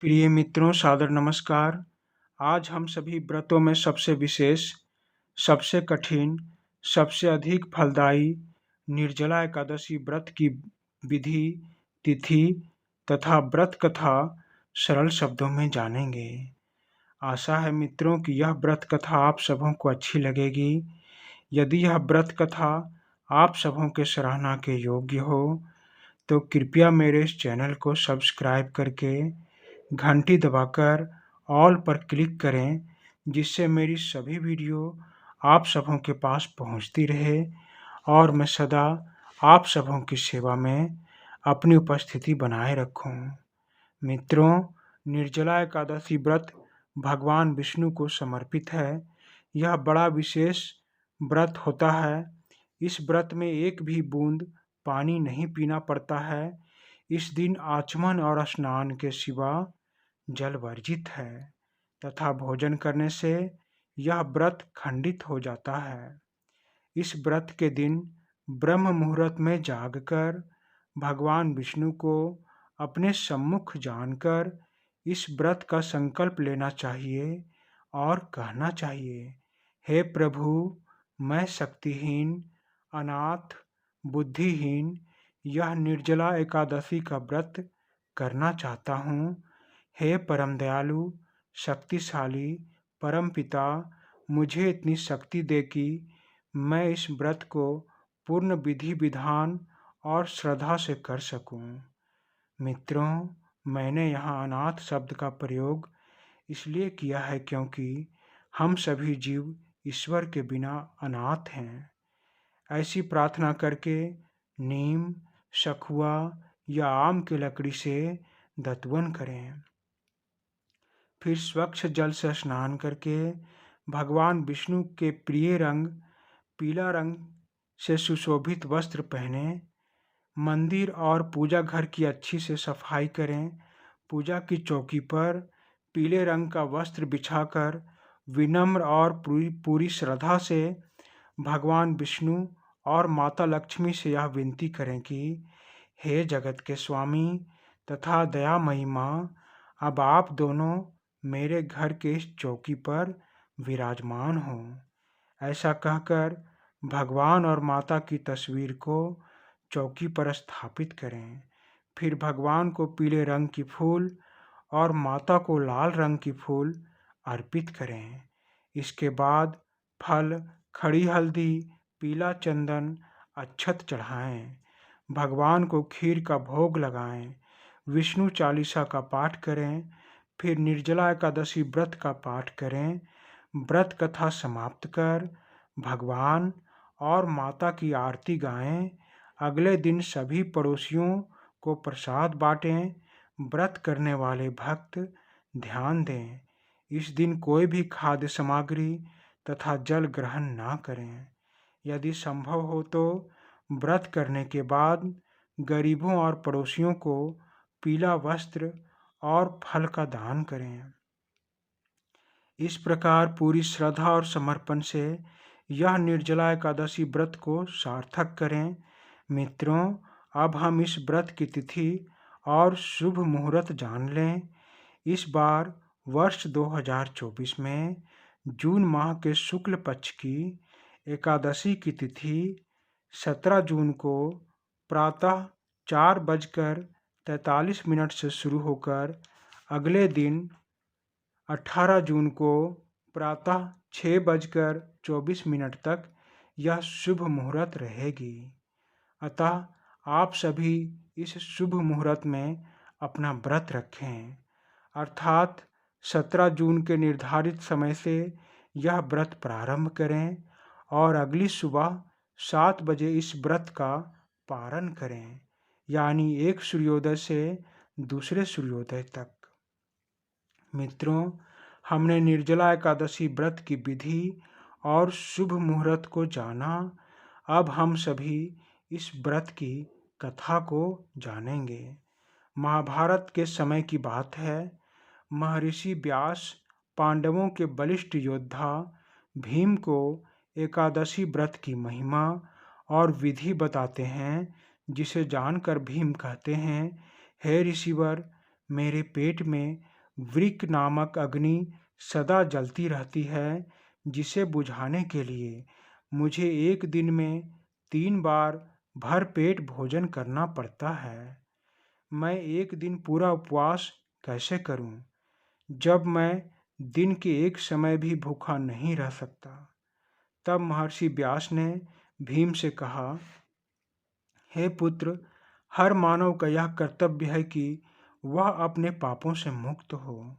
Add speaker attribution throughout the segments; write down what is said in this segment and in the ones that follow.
Speaker 1: प्रिय मित्रों, सादर नमस्कार। आज हम सभी व्रतों में सबसे विशेष, सबसे कठिन, सबसे अधिक फलदायी निर्जला एकादशी व्रत की विधि, तिथि तथा व्रत कथा सरल शब्दों में जानेंगे। आशा है मित्रों कि यह व्रत कथा आप सबों को अच्छी लगेगी। यदि यह व्रत कथा आप सबों के सराहना के योग्य हो तो कृपया मेरे इस चैनल को सब्सक्राइब करके घंटी दबाकर ऑल पर क्लिक करें, जिससे मेरी सभी वीडियो आप सबों के पास पहुंचती रहे और मैं सदा आप सबों की सेवा में अपनी उपस्थिति बनाए रखूं। मित्रों, निर्जला एकादशी व्रत भगवान विष्णु को समर्पित है। यह बड़ा विशेष व्रत होता है। इस व्रत में एक भी बूंद पानी नहीं पीना पड़ता है। इस दिन आचमन और स्नान के सिवा जल वर्जित है तथा भोजन करने से यह व्रत खंडित हो जाता है। इस व्रत के दिन ब्रह्म मुहूर्त में जागकर भगवान विष्णु को अपने सम्मुख जानकर इस व्रत का संकल्प लेना चाहिए और कहना चाहिए, हे प्रभु, मैं शक्तिहीन, अनाथ, बुद्धिहीन यह निर्जला एकादशी का व्रत करना चाहता हूँ। हे परम दयालु, शक्तिशाली परम पिता, मुझे इतनी शक्ति दे कि मैं इस व्रत को पूर्ण विधि विधान और श्रद्धा से कर सकूं। मित्रों, मैंने यहाँ अनाथ शब्द का प्रयोग इसलिए किया है क्योंकि हम सभी जीव ईश्वर के बिना अनाथ हैं। ऐसी प्रार्थना करके नीम, सखुआ या आम की लकड़ी से दतवन करें। फिर स्वच्छ जल से स्नान करके भगवान विष्णु के प्रिय रंग पीला रंग से सुशोभित वस्त्र पहने। मंदिर और पूजा घर की अच्छी से सफाई करें। पूजा की चौकी पर पीले रंग का वस्त्र बिछाकर विनम्र और पूरी श्रद्धा से भगवान विष्णु और माता लक्ष्मी से यह विनती करें कि हे जगत के स्वामी तथा दयामयी माँ, अब आप दोनों मेरे घर के इस चौकी पर विराजमान हो। ऐसा कहकर भगवान और माता की तस्वीर को चौकी पर स्थापित करें। फिर भगवान को पीले रंग की फूल और माता को लाल रंग की फूल अर्पित करें। इसके बाद फल, खड़ी हल्दी, पीला चंदन, अक्षत चढ़ाएं। भगवान को खीर का भोग लगाएं। विष्णु चालीसा का पाठ करें। फिर निर्जला एकादशी व्रत का पाठ करें। व्रत कथा समाप्त कर भगवान और माता की आरती गाएं। अगले दिन सभी पड़ोसियों को प्रसाद बांटें। व्रत करने वाले भक्त ध्यान दें, इस दिन कोई भी खाद्य सामग्री तथा जल ग्रहण ना करें। यदि संभव हो तो व्रत करने के बाद गरीबों और पड़ोसियों को पीला वस्त्र और फल का दान करें। इस प्रकार पूरी श्रद्धा और समर्पण से यह निर्जला एकादशी व्रत को सार्थक करें। मित्रों, अब हम इस व्रत की तिथि और शुभ मुहूर्त जान लें। इस बार वर्ष 2024 में जून माह के शुक्ल पक्ष की एकादशी की तिथि 17 जून को प्रातः 4:43 से शुरू होकर अगले दिन 18 जून को प्रातः 6:24 तक यह शुभ मुहूर्त रहेगी। अतः आप सभी इस शुभ मुहूर्त में अपना व्रत रखें, अर्थात 17 जून के निर्धारित समय से यह व्रत प्रारंभ करें और अगली सुबह 7 बजे इस व्रत का पारण करें, यानी एक सूर्योदय से दूसरे सूर्योदय तक। मित्रों, हमने निर्जला एकादशी व्रत की विधि और शुभ मुहूर्त को जाना। अब हम सभी इस व्रत की कथा को जानेंगे। महाभारत के समय की बात है। महर्षि व्यास पांडवों के बलिष्ठ योद्धा भीम को एकादशी व्रत की महिमा और विधि बताते हैं, जिसे जानकर भीम कहते हैं, हे ऋषिवर, मेरे पेट में वृक्क नामक अग्नि सदा जलती रहती है, जिसे बुझाने के लिए मुझे एक दिन में 3 बार भर पेट भोजन करना पड़ता है। मैं एक दिन पूरा उपवास कैसे करूं, जब मैं दिन के एक समय भी भूखा नहीं रह सकता? तब महर्षि व्यास ने भीम से कहा, हे पुत्र, हर मानव का यह कर्तव्य है कि वह अपने पापों से मुक्त हो,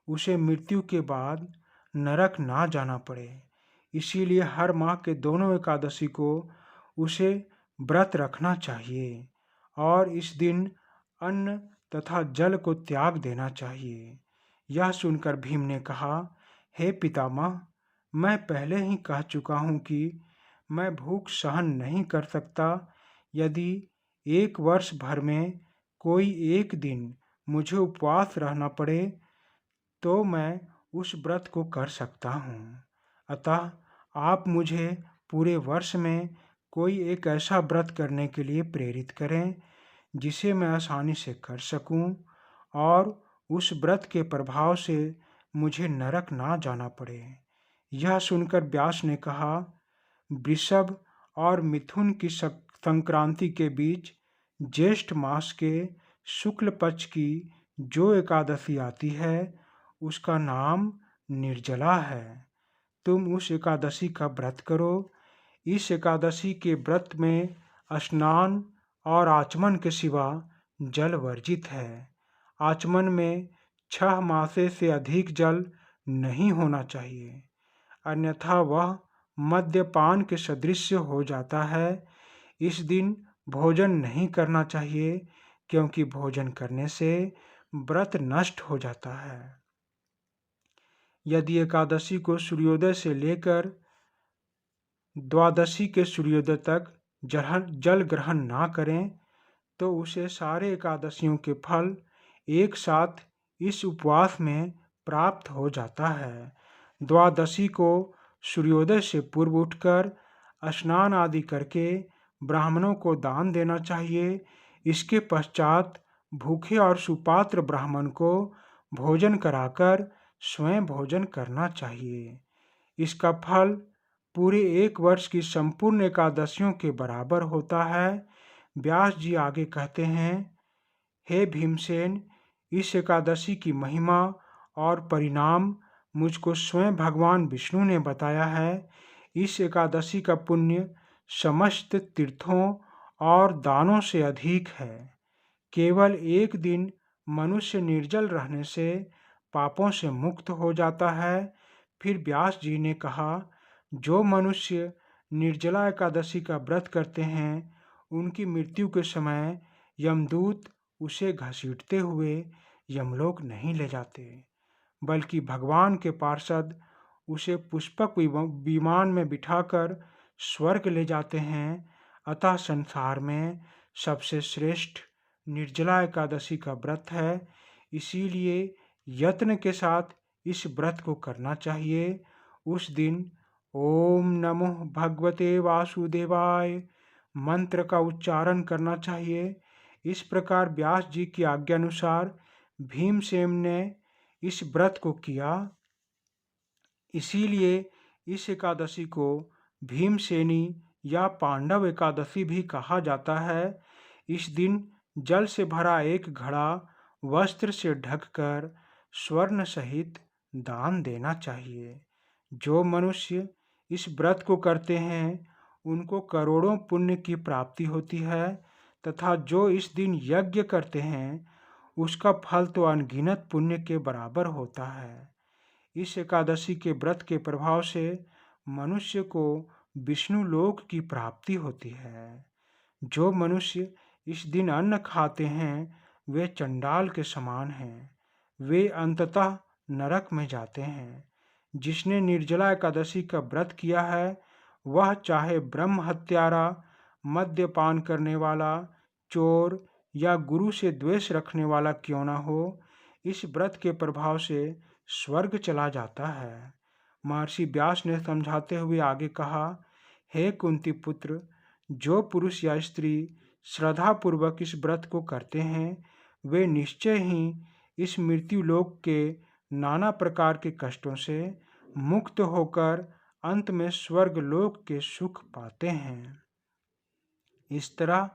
Speaker 1: उसे मृत्यु के बाद नरक ना जाना पड़े। इसीलिए हर माह के दोनों एकादशी को उसे व्रत रखना चाहिए और इस दिन अन्न तथा जल को त्याग देना चाहिए। यह सुनकर भीम ने कहा, हे पितामह, मैं पहले ही कह चुका हूँ कि मैं भूख सहन नहीं कर सकता। यदि एक वर्ष भर में कोई एक दिन मुझे उपवास रहना पड़े तो मैं उस व्रत को कर सकता हूँ। अतः आप मुझे पूरे वर्ष में कोई एक ऐसा व्रत करने के लिए प्रेरित करें जिसे मैं आसानी से कर सकूं और उस व्रत के प्रभाव से मुझे नरक ना जाना पड़े। यह सुनकर व्यास ने कहा, वृषभ और मिथुन की संक्रांति के बीच ज्येष्ठ मास के शुक्ल पक्ष की जो एकादशी आती है उसका नाम निर्जला है। तुम उस एकादशी का व्रत करो। इस एकादशी के व्रत में स्नान और आचमन के सिवा जल वर्जित है। आचमन में 6 मासे से अधिक जल नहीं होना चाहिए, अन्यथा वह मद्यपान के सदृश हो जाता है। इस दिन भोजन नहीं करना चाहिए, क्योंकि भोजन करने से व्रत नष्ट हो जाता है। यदि एकादशी को सूर्योदय से लेकर द्वादशी के सूर्योदय तक जल ग्रहण ना करें तो उसे सारे एकादशियों के फल एक साथ इस उपवास में प्राप्त हो जाता है। द्वादशी को सूर्योदय से पूर्व उठकर स्नान आदि करके ब्राह्मणों को दान देना चाहिए। इसके पश्चात भूखे और सुपात्र ब्राह्मण को भोजन कराकर स्वयं भोजन करना चाहिए। इसका फल पूरे एक वर्ष की संपूर्ण एकादशियों के बराबर होता है। व्यास जी आगे कहते हैं, हे भीमसेन, इस एकादशी की महिमा और परिणाम मुझको स्वयं भगवान विष्णु ने बताया है। इस एकादशी का पुण्य समस्त तीर्थों और दानों से अधिक है। केवल एक दिन मनुष्य निर्जल रहने से पापों से मुक्त हो जाता है। फिर व्यास जी ने कहा, जो मनुष्य निर्जला एकादशी का व्रत करते हैं उनकी मृत्यु के समय यमदूत उसे घसीटते हुए यमलोक नहीं ले जाते, बल्कि भगवान के पार्षद उसे पुष्पक विमान में बिठाकर स्वर्ग ले जाते हैं। अतः संसार में सबसे श्रेष्ठ निर्जला एकादशी का व्रत है। इसीलिए यत्न के साथ इस व्रत को करना चाहिए। उस दिन ओम नमो भगवते वासुदेवाय मंत्र का उच्चारण करना चाहिए। इस प्रकार व्यास जी की आज्ञानुसार भीमसेन ने इस व्रत को किया। इसीलिए इस एकादशी को भीमसेनी या पांडव एकादशी भी कहा जाता है। इस दिन जल से भरा एक घड़ा वस्त्र से ढककर स्वर्ण सहित दान देना चाहिए। जो मनुष्य इस व्रत को करते हैं उनको करोड़ों पुण्य की प्राप्ति होती है, तथा जो इस दिन यज्ञ करते हैं उसका फल तो अनगिनत पुण्य के बराबर होता है। इस एकादशी के व्रत के प्रभाव से मनुष्य को विष्णु लोक की प्राप्ति होती है। जो मनुष्य इस दिन अन्न खाते हैं वे चंडाल के समान हैं, वे अंततः नरक में जाते हैं। जिसने निर्जला एकादशी का व्रत किया है वह चाहे ब्रह्म हत्यारा, मद्यपान करने वाला, चोर या गुरु से द्वेष रखने वाला क्यों न हो, इस व्रत के प्रभाव से स्वर्ग चला जाता है। महर्षि व्यास ने समझाते हुए आगे कहा, हे कुंती पुत्र, जो पुरुष या स्त्री श्रद्धापूर्वक इस व्रत को करते हैं वे निश्चय ही इस मृत्यु लोक के नाना प्रकार के कष्टों से मुक्त होकर अंत में स्वर्ग लोक के सुख पाते हैं। इस तरह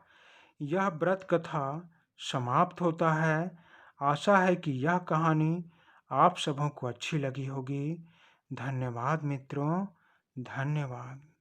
Speaker 1: यह व्रत कथा समाप्त होता है। आशा है कि यह कहानी आप सबों को अच्छी लगी होगी। धन्यवाद मित्रों, धन्यवाद।